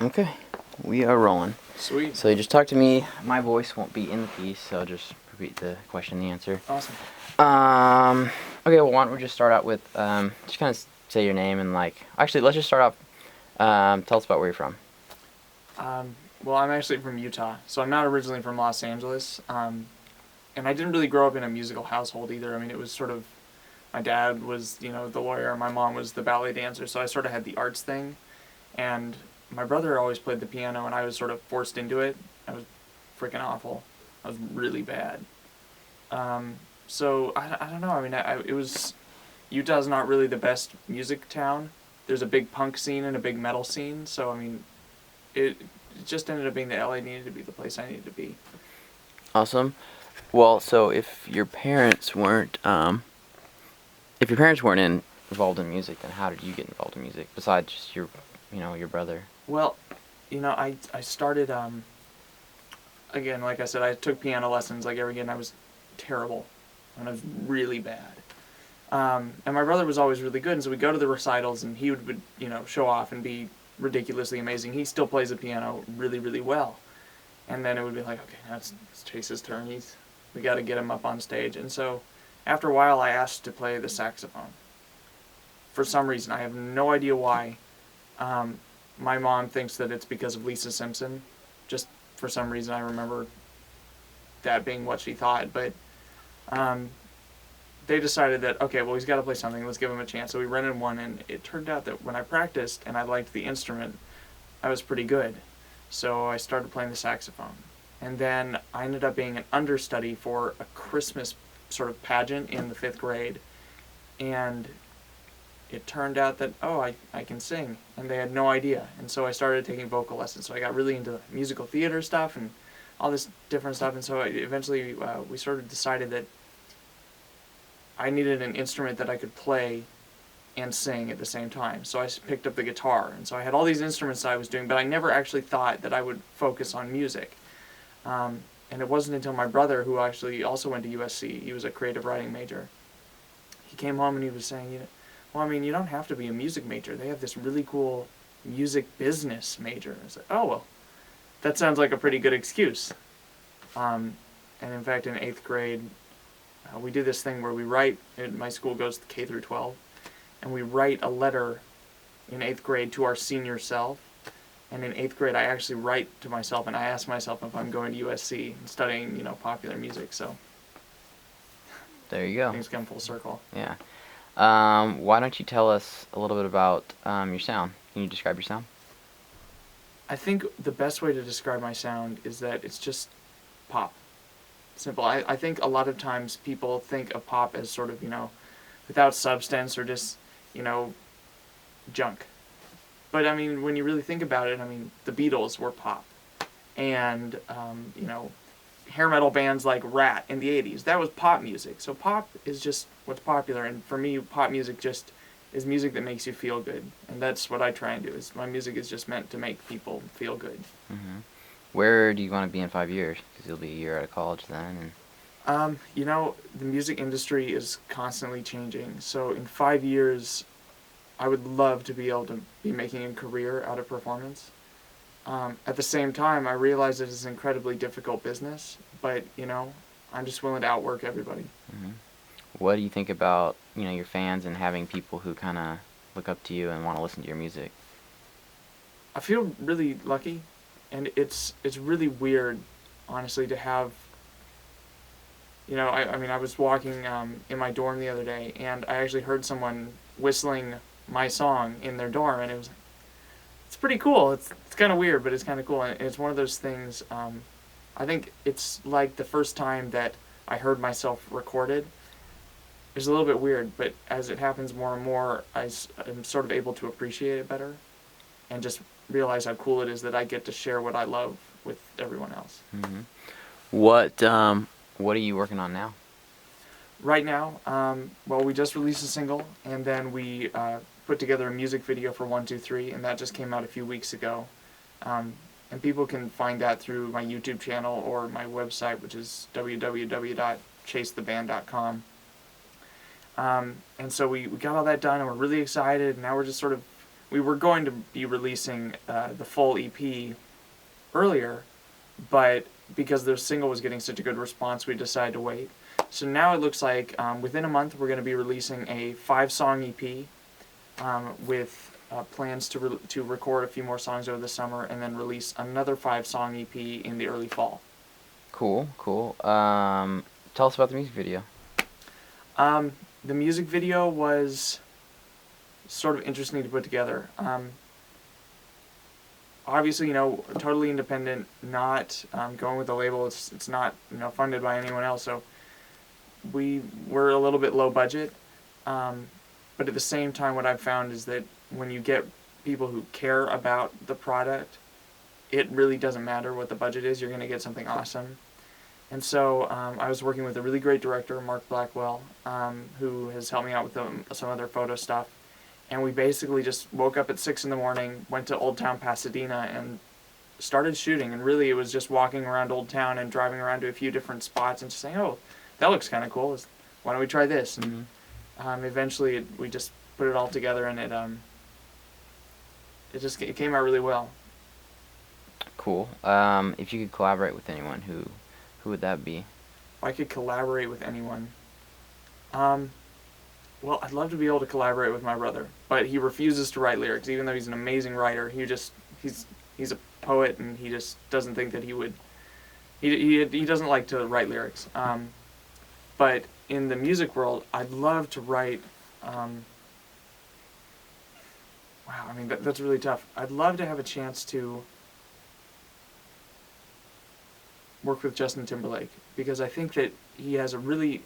Okay, we are rolling. Sweet. So you just talk to me. My voice won't be in the piece, so I'll just repeat the question and the answer. Awesome. Okay, well, why don't we just start out with, just kind of say your name and, like, actually, let's just start off, tell us about where you're from. Well, I'm actually from Utah, so I'm not originally from Los Angeles. And I didn't really grow up in a musical household either. I mean, it was sort of, my dad was, the lawyer, my mom was the ballet dancer, so I sort of had the arts thing. And my brother always played the piano, and I was sort of forced into it. I was freaking awful. I was really bad. So I don't know. I mean, it was, Utah's not really the best music town. There's a big punk scene and a big metal scene. So I mean, it just ended up being that LA needed to be the place I needed to be. Awesome. Well, so if your parents weren't involved in music, then how did you get involved in music besides just your brother? Well, I started, again, like I said, I took piano lessons like every kid, and I was terrible. And I was really bad. And my brother was always really good, and so we'd go to the recitals, and he would show off and be ridiculously amazing. He still plays the piano really, really well. And then it would be like, okay, now it's Chase's turn. We got to get him up on stage. And so after a while, I asked to play the saxophone. For some reason, I have no idea why. My mom thinks that it's because of Lisa Simpson. Just for some reason, I remember that being what she thought. But they decided that, okay, well, he's got to play something. Let's give him a chance. So we rented one, and it turned out that when I practiced and I liked the instrument, I was pretty good. So I started playing the saxophone. And then I ended up being an understudy for a Christmas sort of pageant in the 5th grade. And it turned out that, I can sing. And they had no idea. And so I started taking vocal lessons. So I got really into musical theater stuff and all this different stuff. And so eventually we sort of decided that I needed an instrument that I could play and sing at the same time. So I picked up the guitar. And so I had all these instruments that I was doing, but I never actually thought that I would focus on music. And it wasn't until my brother, who actually also went to USC, he was a creative writing major, he came home and he was saying, well, I mean, you don't have to be a music major. They have this really cool music business major. I was like, oh, well, that sounds like a pretty good excuse. And in fact, in 8th grade, we do this thing where we write, my school goes K through 12, and we write a letter in 8th grade to our senior self. And in 8th grade, I actually write to myself, and I ask myself if I'm going to USC and studying, popular music. So There you go. things come full circle. Yeah. Why don't you tell us a little bit about your sound? Can you describe your sound? I think the best way to describe my sound is that it's just pop. Simple. I think a lot of times people think of pop as sort of, without substance or just, junk. But, I mean, when you really think about it, I mean, the Beatles were pop. And, hair metal bands like Rat in the 80s, that was pop music. So pop is just what's popular. And for me, pop music just is music that makes you feel good. And that's what I try and do. Is my music is just meant to make people feel good. Mm-hmm. Where do you want to be in 5 years? Because you'll be a year out of college then. And the music industry is constantly changing. So in 5 years, I would love to be able to be making a career out of performance. At the same time, I realize it is an incredibly difficult business, but, I'm just willing to outwork everybody. Mm-hmm. What do you think about, your fans and having people who kind of look up to you and want to listen to your music? I feel really lucky, and it's really weird, honestly, to have, I was walking in my dorm the other day, and I actually heard someone whistling my song in their dorm, and it's pretty cool. It's kind of weird, but it's kind of cool, and it's one of those things. I think it's like the first time that I heard myself recorded. It's a little bit weird, but as it happens more and more, I'm sort of able to appreciate it better, and just realize how cool it is that I get to share what I love with everyone else. Mm-hmm. What are you working on now? Right now, we just released a single, and then we put together a music video for 123, and that just came out a few weeks ago. And people can find that through my YouTube channel or my website, which is www.chasetheband.com. And so we got all that done, and we're really excited, and now we're just sort of we were going to be releasing the full EP earlier, but because the single was getting such a good response, we decided to wait. So now it looks like within a month we're going to be releasing a 5-song EP with plans to record a few more songs over the summer and then release another 5-song EP in the early fall. Cool, cool. Tell us about the music video. The music video was sort of interesting to put together. Obviously, totally independent, not going with the label. It's not funded by anyone else, so we were a little bit low budget. But at the same time, what I've found is that when you get people who care about the product, it really doesn't matter what the budget is. You're going to get something awesome. And so I was working with a really great director, Mark Blackwell, who has helped me out with some other photo stuff. And we basically just woke up at 6 in the morning, went to Old Town Pasadena, and started shooting. And really, it was just walking around Old Town and driving around to a few different spots and just saying, "Oh, that looks kind of cool. Why don't we try this?" And eventually, we just put it all together, and it came out really well. Cool. If you could collaborate with anyone, who would that be? If I could collaborate with anyone, well, I'd love to be able to collaborate with my brother, but he refuses to write lyrics, even though he's an amazing writer. He's a poet, and he just doesn't think that he would. He doesn't like to write lyrics. But in the music world, I'd love to write. Wow, I mean that's really tough. I'd love to have a chance to work with Justin Timberlake, because I think that he has a really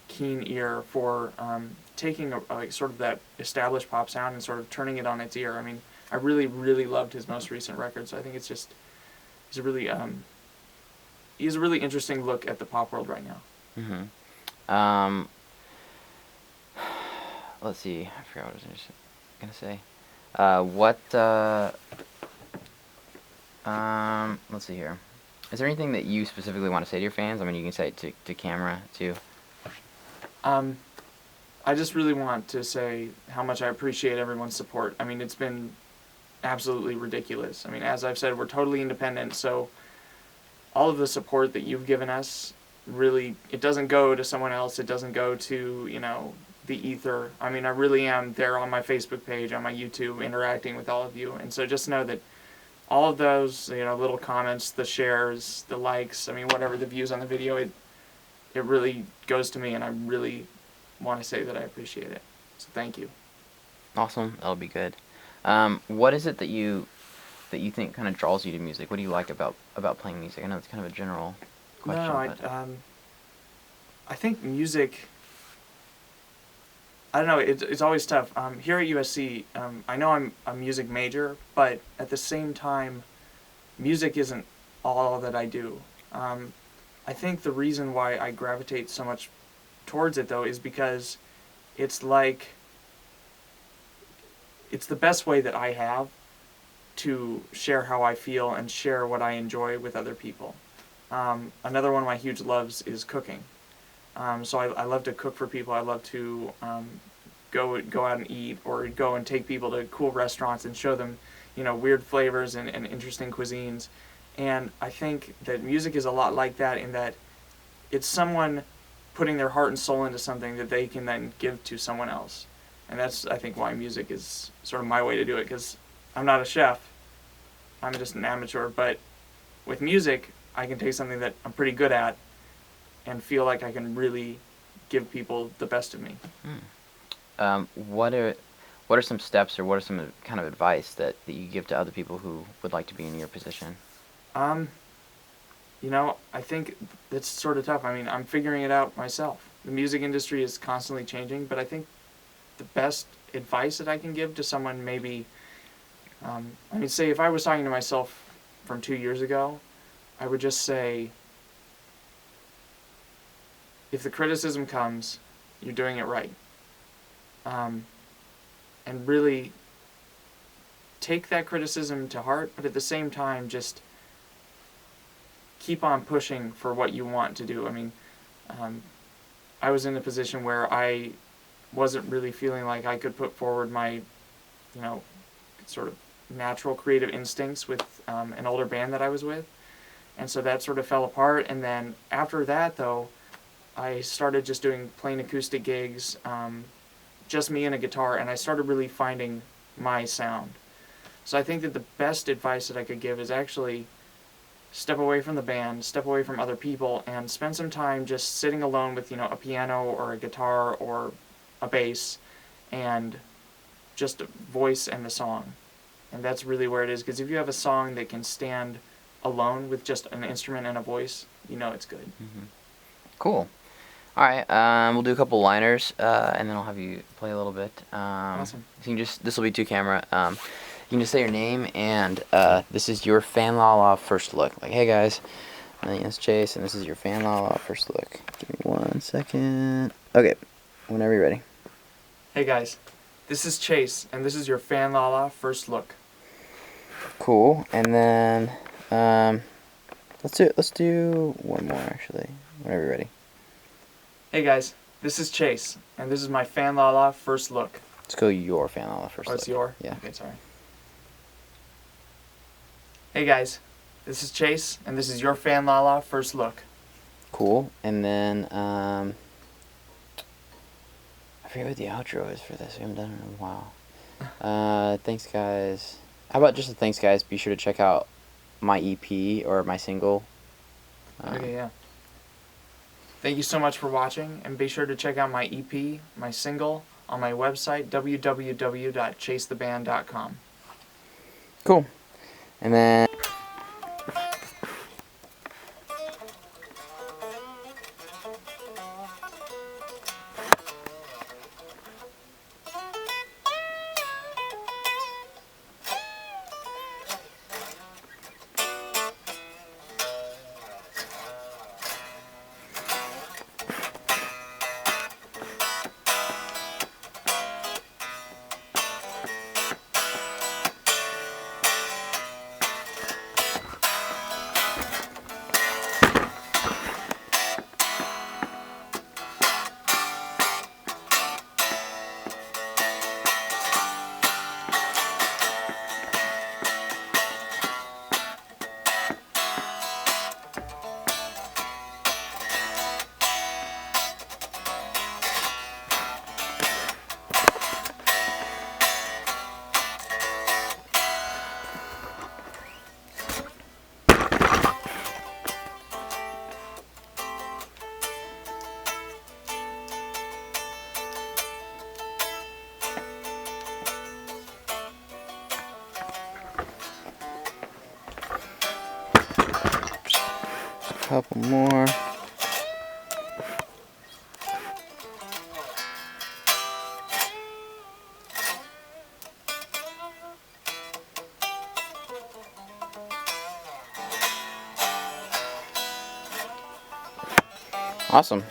keen ear for taking sort of that established pop sound and sort of turning it on its ear. I mean, I really, really loved his most recent record, so I think he's a really interesting look at the pop world right now. Let's see. I forgot what I was gonna say. Let's see here. Is there anything that you specifically want to say to your fans? I mean, you can say it to camera too. I just really want to say how much I appreciate everyone's support. I mean, it's been absolutely ridiculous. I mean, as I've said, we're totally independent, so all of the support that you've given us, really, it doesn't go to someone else. It doesn't go to, the ether. I mean, I really am there on my Facebook page, on my YouTube, interacting with all of you. And so just know that all of those, little comments, the shares, the likes, I mean, whatever, the views on the video, it really goes to me, and I really want to say that I appreciate it. So thank you. Awesome. That'll be good. What is it that you think kind of draws you to music? What do you like about playing music? I know it's kind of a general question. No, I think music, I don't know, it's always tough. Here at USC, I know I'm a music major, but at the same time, music isn't all that I do. I think the reason why I gravitate so much towards it, though, is because it's the best way that I have to share how I feel and share what I enjoy with other people. Another one of my huge loves is cooking. So I love to cook for people. I love to go out and eat, or go and take people to cool restaurants and show them, weird flavors and interesting cuisines. And I think that music is a lot like that, in that it's someone putting their heart and soul into something that they can then give to someone else. And that's, I think, why music is sort of my way to do it, because I'm not a chef. I'm just an amateur. But with music, I can take something that I'm pretty good at and feel like I can really give people the best of me. What are some steps, or what are some kind of advice that you give to other people who would like to be in your position? I think that's sort of tough. I mean, I'm figuring it out myself. The music industry is constantly changing, but I think the best advice that I can give to someone, maybe, say if I was talking to myself from 2 years ago, I would just say, if the criticism comes, you're doing it right. And really take that criticism to heart, but at the same time, just keep on pushing for what you want to do. I mean, I was in a position where I wasn't really feeling like I could put forward my, sort of natural creative instincts with an older band that I was with. And so that sort of fell apart. And then after that, though, I started just playing acoustic gigs, just me and a guitar, and I started really finding my sound. So I think that the best advice that I could give is actually step away from the band, step away from other people, and spend some time just sitting alone with, a piano or a guitar or a bass, and just a voice and the song. And that's really where it is, because if you have a song that can stand alone with just an instrument and a voice, it's good. Mm-hmm. Cool. All right, we'll do a couple liners, and then I'll have you play a little bit. Awesome. You can this will be two camera. You can just say your name, and this is your Fan La La first look. Like, hey guys, my name is Chase, and this is your Fan La La first look. Give me 1 second. Okay, whenever you're ready. Hey guys, this is Chase, and this is your Fan La La first look. Cool, and then let's do one more actually. Whenever you're ready. Hey guys, this is Chase, and this is my Fan La La first look. Let's go your Fan La La first Oh, look. it's your? Yeah. Okay, sorry. Hey guys, this is Chase, and this is your Fan La La first look. Cool, and then I forget what the outro is for this. We haven't done it in a while. Thanks guys. How about just a thanks guys? Be sure to check out my EP or my single. Okay, yeah. Thank you so much for watching, and be sure to check out my EP, my single, on my website, www.chasetheband.com. Cool. And then a couple more. Awesome.